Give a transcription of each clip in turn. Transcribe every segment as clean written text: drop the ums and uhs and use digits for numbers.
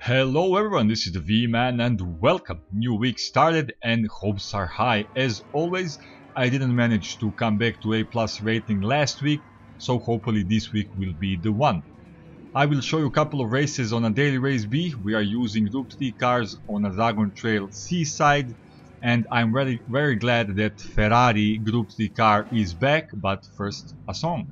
Hello everyone, this is the V-Man and welcome. New week started and hopes are high. As always, I didn't manage to come back to A+ rating last week, so hopefully this week will be the one. I will show you a couple of races on a daily race B. We are using Gr.3 cars on a Dragon Trail Seaside, and I'm very glad that Ferrari Gr.3 car is back, but first a song.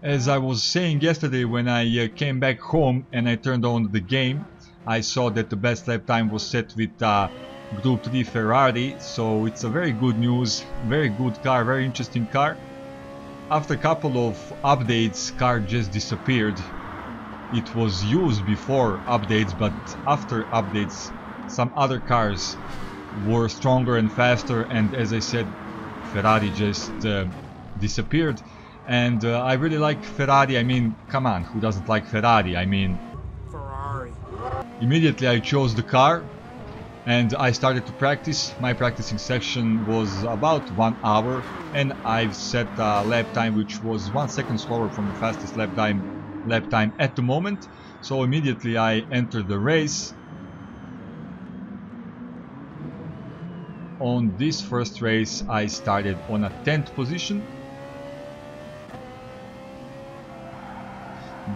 As I was saying yesterday, when I came back home and I turned on the game, I saw that the best lap time was set with Gr.3 Ferrari, so it's a very good news, very good car, very interesting car. After a couple of updates, car just disappeared. It was used before updates, but after updates some other cars were stronger and faster, and as I said, Ferrari just disappeared. And I really like Ferrari. I mean, come on, who doesn't like Ferrari? I mean, Ferrari. Immediately I chose the car and I started to practice. My practicing session was about 1 hour and I've set a lap time which was 1 second slower from the fastest lap time at the moment. So immediately I entered the race. On this first race I started on a 10th position.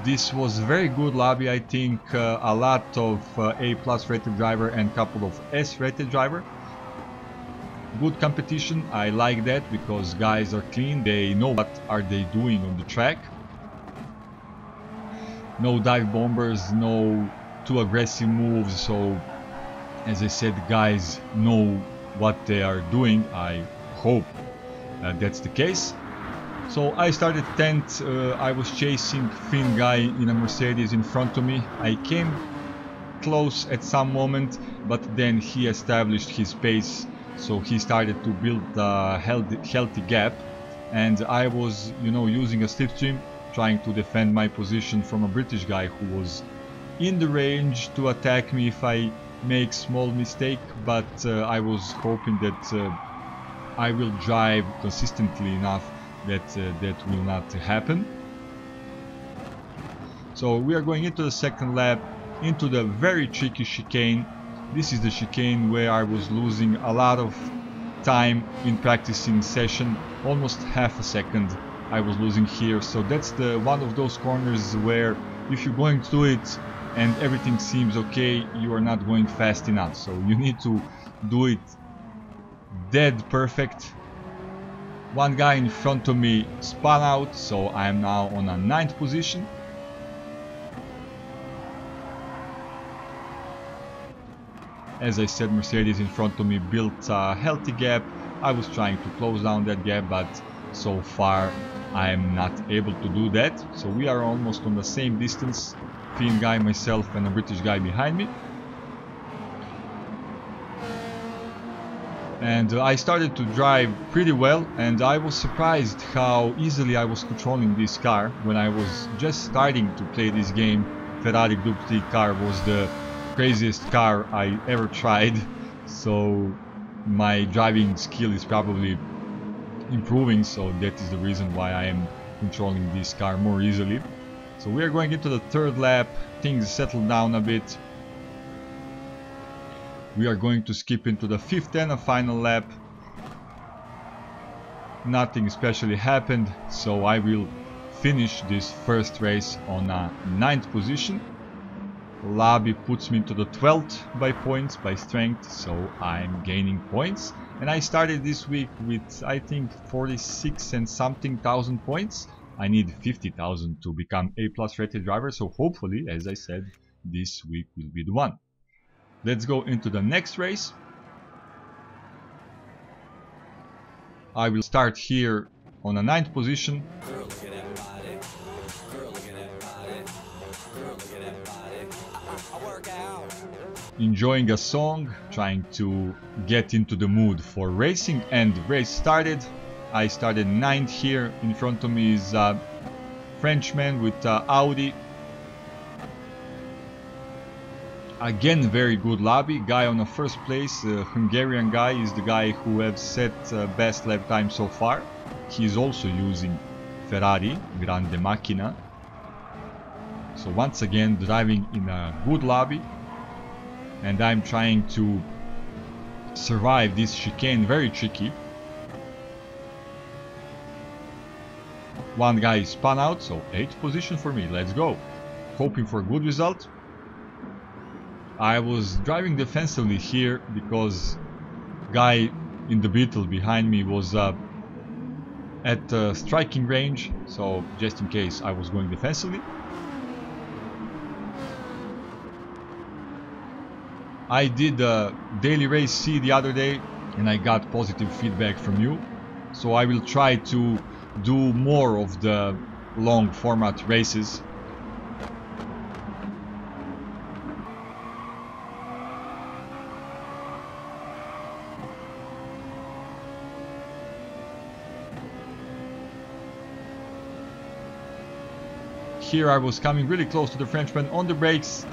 This was very good lobby, I think. A lot of A+ rated driver and couple of S rated driver. Good competition, I like that because guys are clean, they know what are they doing on the track. No dive bombers, no too aggressive moves, so as I said, guys know what they are doing. I hope that's the case. So I started 10th, I was chasing Finn guy in a Mercedes in front of me. I came close at some moment, but then he established his pace, so he started to build a healthy gap. And I was, using a slipstream, trying to defend my position from a British guy who was in the range to attack me if I make small mistake, but I was hoping that I will drive consistently enough that will not happen. So we are going into the second lap, into the very tricky chicane. This is the chicane where I was losing a lot of time in practicing session, almost half a second I was losing here. So that's the one of those corners where if you're going through it and everything seems okay, you are not going fast enough, so you need to do it dead perfect. One guy in front of me spun out, so I am now on a 9th position. As I said, Mercedes in front of me built a healthy gap. I was trying to close down that gap, but so far I am not able to do that. So we are almost on the same distance, Finn guy, myself and a British guy behind me. And I started to drive pretty well, and I was surprised how easily I was controlling this car. When I was just starting to play this game, Ferrari Gr.3 car was the craziest car I ever tried, so my driving skill is probably improving, so that is the reason why I am controlling this car more easily. So we are going into the third lap, things settled down a bit. We are going to skip into the 5th and a final lap. Nothing especially happened, so I will finish this first race on a 9th position. Lobby puts me into the 12th by points, by strength, so I'm gaining points. And I started this week with, I think, 46 and something thousand points. I need 50,000 to become A+ rated driver, so hopefully, as I said, this week will be the one. Let's go into the next race. I will start here on a 9th position. Enjoying a song, trying to get into the mood for racing, and race started. I started 9th here. In front of me is a Frenchman with Audi. Again, very good lobby. Guy on the first place, Hungarian guy, is the guy who has set best lap time so far. He is also using Ferrari, Grande Macchina. So once again driving in a good lobby, and I'm trying to survive this chicane, very tricky. One guy spun out, so 8th position for me, let's go. Hoping for a good result. I was driving defensively here because guy in the Beetle behind me was at striking range, so just in case I was going defensively. I did a daily race C the other day and I got positive feedback from you, so I will try to do more of the long format races. Here I was coming really close to the Frenchman on the brakes,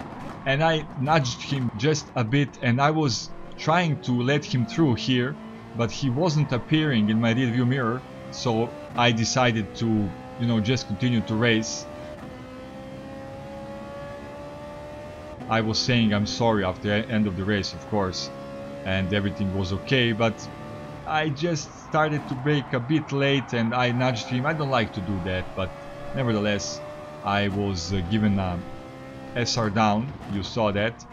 and I nudged him just a bit, and I was trying to let him through here, but he wasn't appearing in my rear view mirror, so I decided to, just continue to race. I was saying I'm sorry after the end of the race, of course, and everything was okay, but I just started to brake a bit late and I nudged him. I don't like to do that, but nevertheless I was given a SR down, you saw that.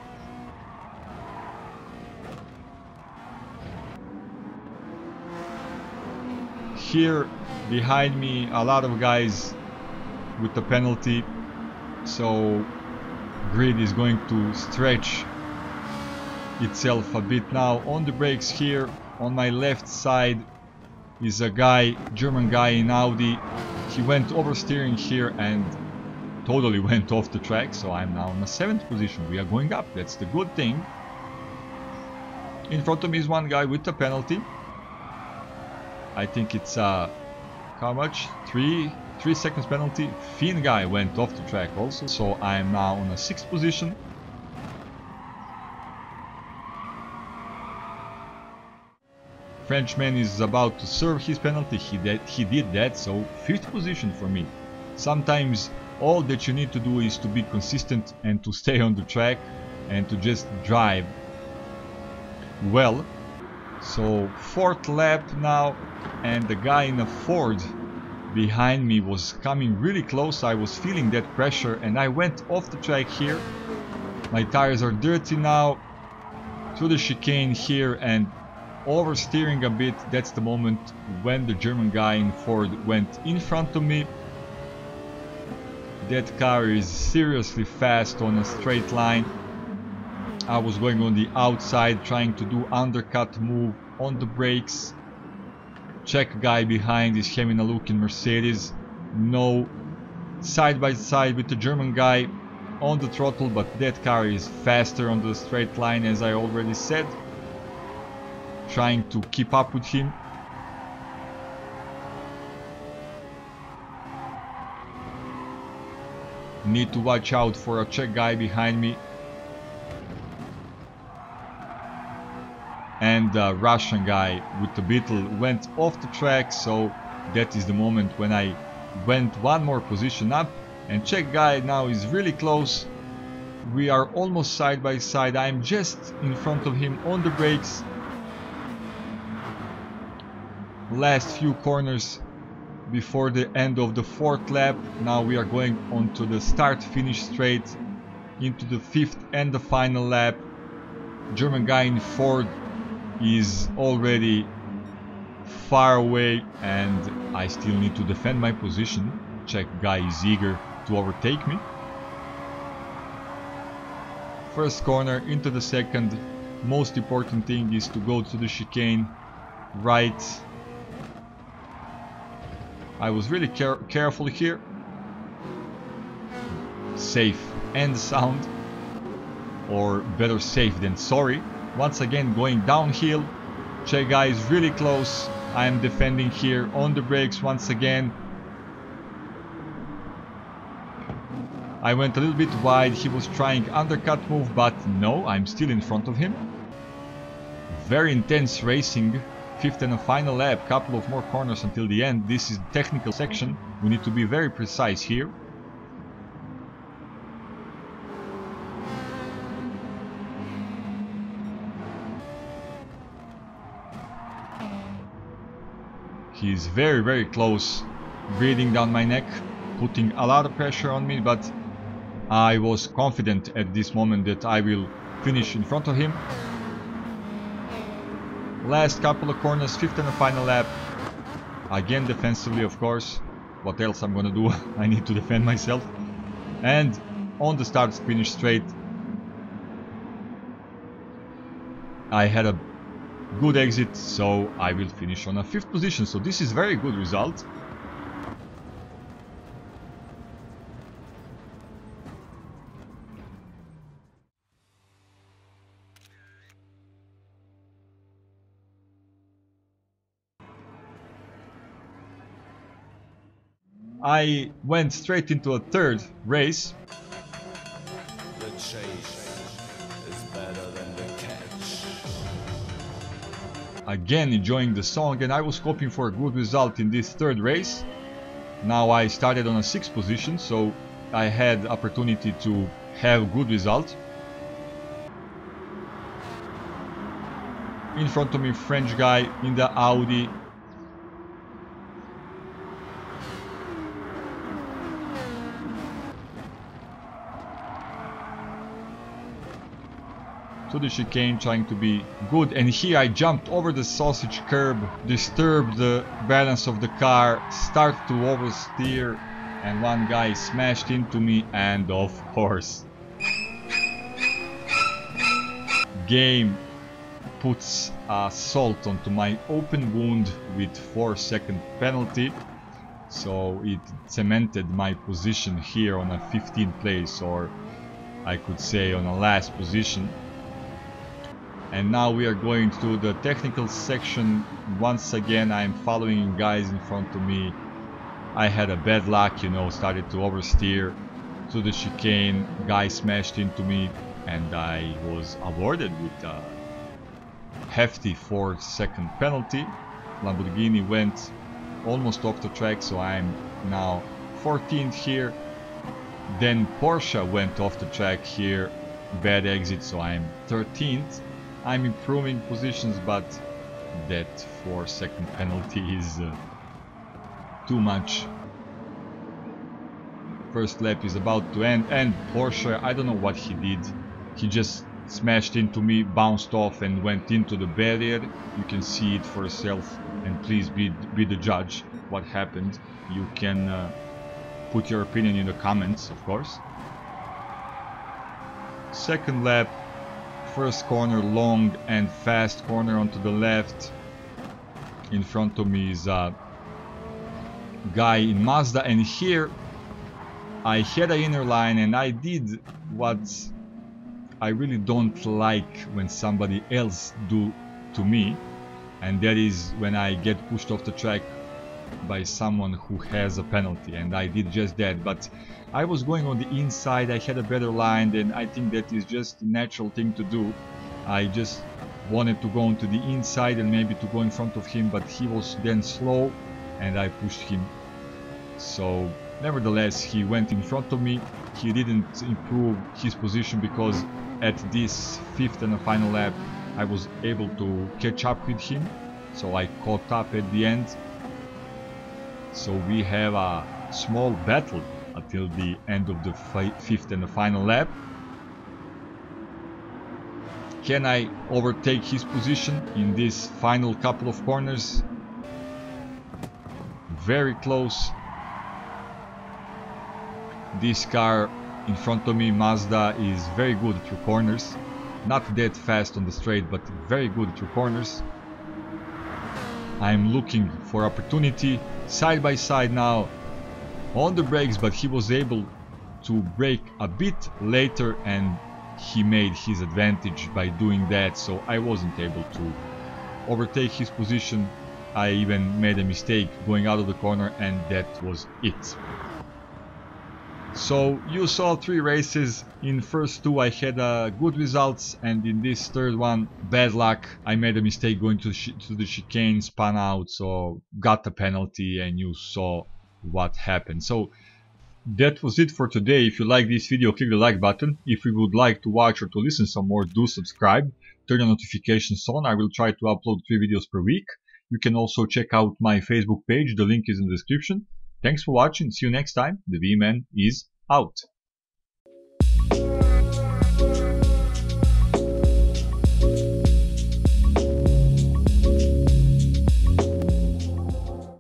Here behind me a lot of guys with the penalty, so grid is going to stretch itself a bit now. On the brakes here on my left side is a guy, German guy in Audi. He went oversteering here and totally went off the track, so I'm now in the 7th position. We are going up, that's the good thing. In front of me is one guy with a penalty. I think it's how much? 3 seconds penalty. Finn guy went off the track also, so I am now on a 6th position. Frenchman is about to serve his penalty. He did that, so 5th position for me. Sometimes all that you need to do is to be consistent and to stay on the track and to just drive well. So 4th lap now, and the guy in a Ford behind me was coming really close. I was feeling that pressure and I went off the track here. My tires are dirty now, through the chicane here and oversteering a bit. That's the moment when the German guy in Ford went in front of me. That car is seriously fast on a straight line. I was going on the outside trying to do undercut move on the brakes. Czech guy behind is having a look in Mercedes. No, side by side with the German guy on the throttle, but that car is faster on the straight line, as I already said. Trying to keep up with him. Need to watch out for a Czech guy behind me. And a Russian guy with the Beetle went off the track, so that is the moment when I went one more position up. And Czech guy now is really close. We are almost side by side. I'm just in front of him on the brakes. Last few corners before the end of the 4th lap. Now we are going on to the start-finish straight into the 5th and the final lap. German guy in Ford is already far away and I still need to defend my position. Czech guy is eager to overtake me. First corner into the 2nd. Most important thing is to go to the chicane right. I was really careful here. Safe and sound, or better safe than sorry. Once again going downhill. Czech guy is really close. I am defending here on the brakes once again. I went a little bit wide. He was trying undercut move, but no, I'm still in front of him. Very intense racing. 5th and a final lap, couple of more corners until the end. This is the technical section. We need to be very precise here. He's very, very close, breathing down my neck, putting a lot of pressure on me, but I was confident at this moment that I will finish in front of him. Last couple of corners, fifth and the final lap. Again defensively, of course. What else I'm gonna do? I need to defend myself. And on the start finish straight, I had a good exit, so I will finish on a 5th position. So this is very good result. I went straight into a 3rd race. The chase is better than the catch. Again enjoying the song, and I was hoping for a good result in this 3rd race. Now I started on a 6th position, so I had opportunity to have a good result. In front of me, French guy in the Audi. To the chicane, trying to be good, and here I jumped over the sausage curb, disturbed the balance of the car, started to oversteer, and one guy smashed into me, and of course game puts salt onto my open wound with 4-second penalty, so it cemented my position here on a 15th place, or I could say on a last position. And now we are going to the technical section. Once again, I'm following guys in front of me. I had a bad luck, you know, started to oversteer to the chicane. Guy smashed into me, and I was awarded with a hefty 4-second penalty. Lamborghini went almost off the track, so I'm now 14th here. Then Porsche went off the track here, bad exit, so I'm 13th. I'm improving positions, but that 4-second penalty is too much. First lap is about to end, and Porsche, I don't know what he did. He just smashed into me, bounced off, and went into the barrier. You can see it for yourself, and please be the judge what happened. You can put your opinion in the comments, of course. Second lap. First corner, long and fast corner onto the left. In front of me is a guy in Mazda, and here I had an inner line, and I did what I really don't like when somebody else do to me, and that is when I get pushed off the track by someone who has a penalty, and I did just that. But I was going on the inside, I had a better line, and I think that is just a natural thing to do. I just wanted to go onto the inside and maybe to go in front of him, but he was then slow and I pushed him. So nevertheless, he went in front of me. He didn't improve his position because at this 5th and final lap I was able to catch up with him, so I caught up at the end. So we have a small battle until the end of the 5th and the final lap. Can I overtake his position in this final couple of corners? Very close. This car in front of me, Mazda, is very good through corners. Not that fast on the straight, but very good through corners. I'm looking for opportunity. Side by side now on the brakes, but he was able to brake a bit later, and he made his advantage by doing that, so I wasn't able to overtake his position. I even made a mistake going out of the corner, and that was it. So you saw 3 races. In first 2 I had good results, and in this 3rd one, bad luck. I made a mistake going to the chicane, spun out, so got a penalty, and you saw what happened. So that was it for today. If you like this video, click the like button. If you would like to watch or to listen some more, do subscribe. Turn your notifications on. I will try to upload 3 videos per week. You can also check out my Facebook page. The link is in the description. Thanks for watching. See you next time. The V-Man is out.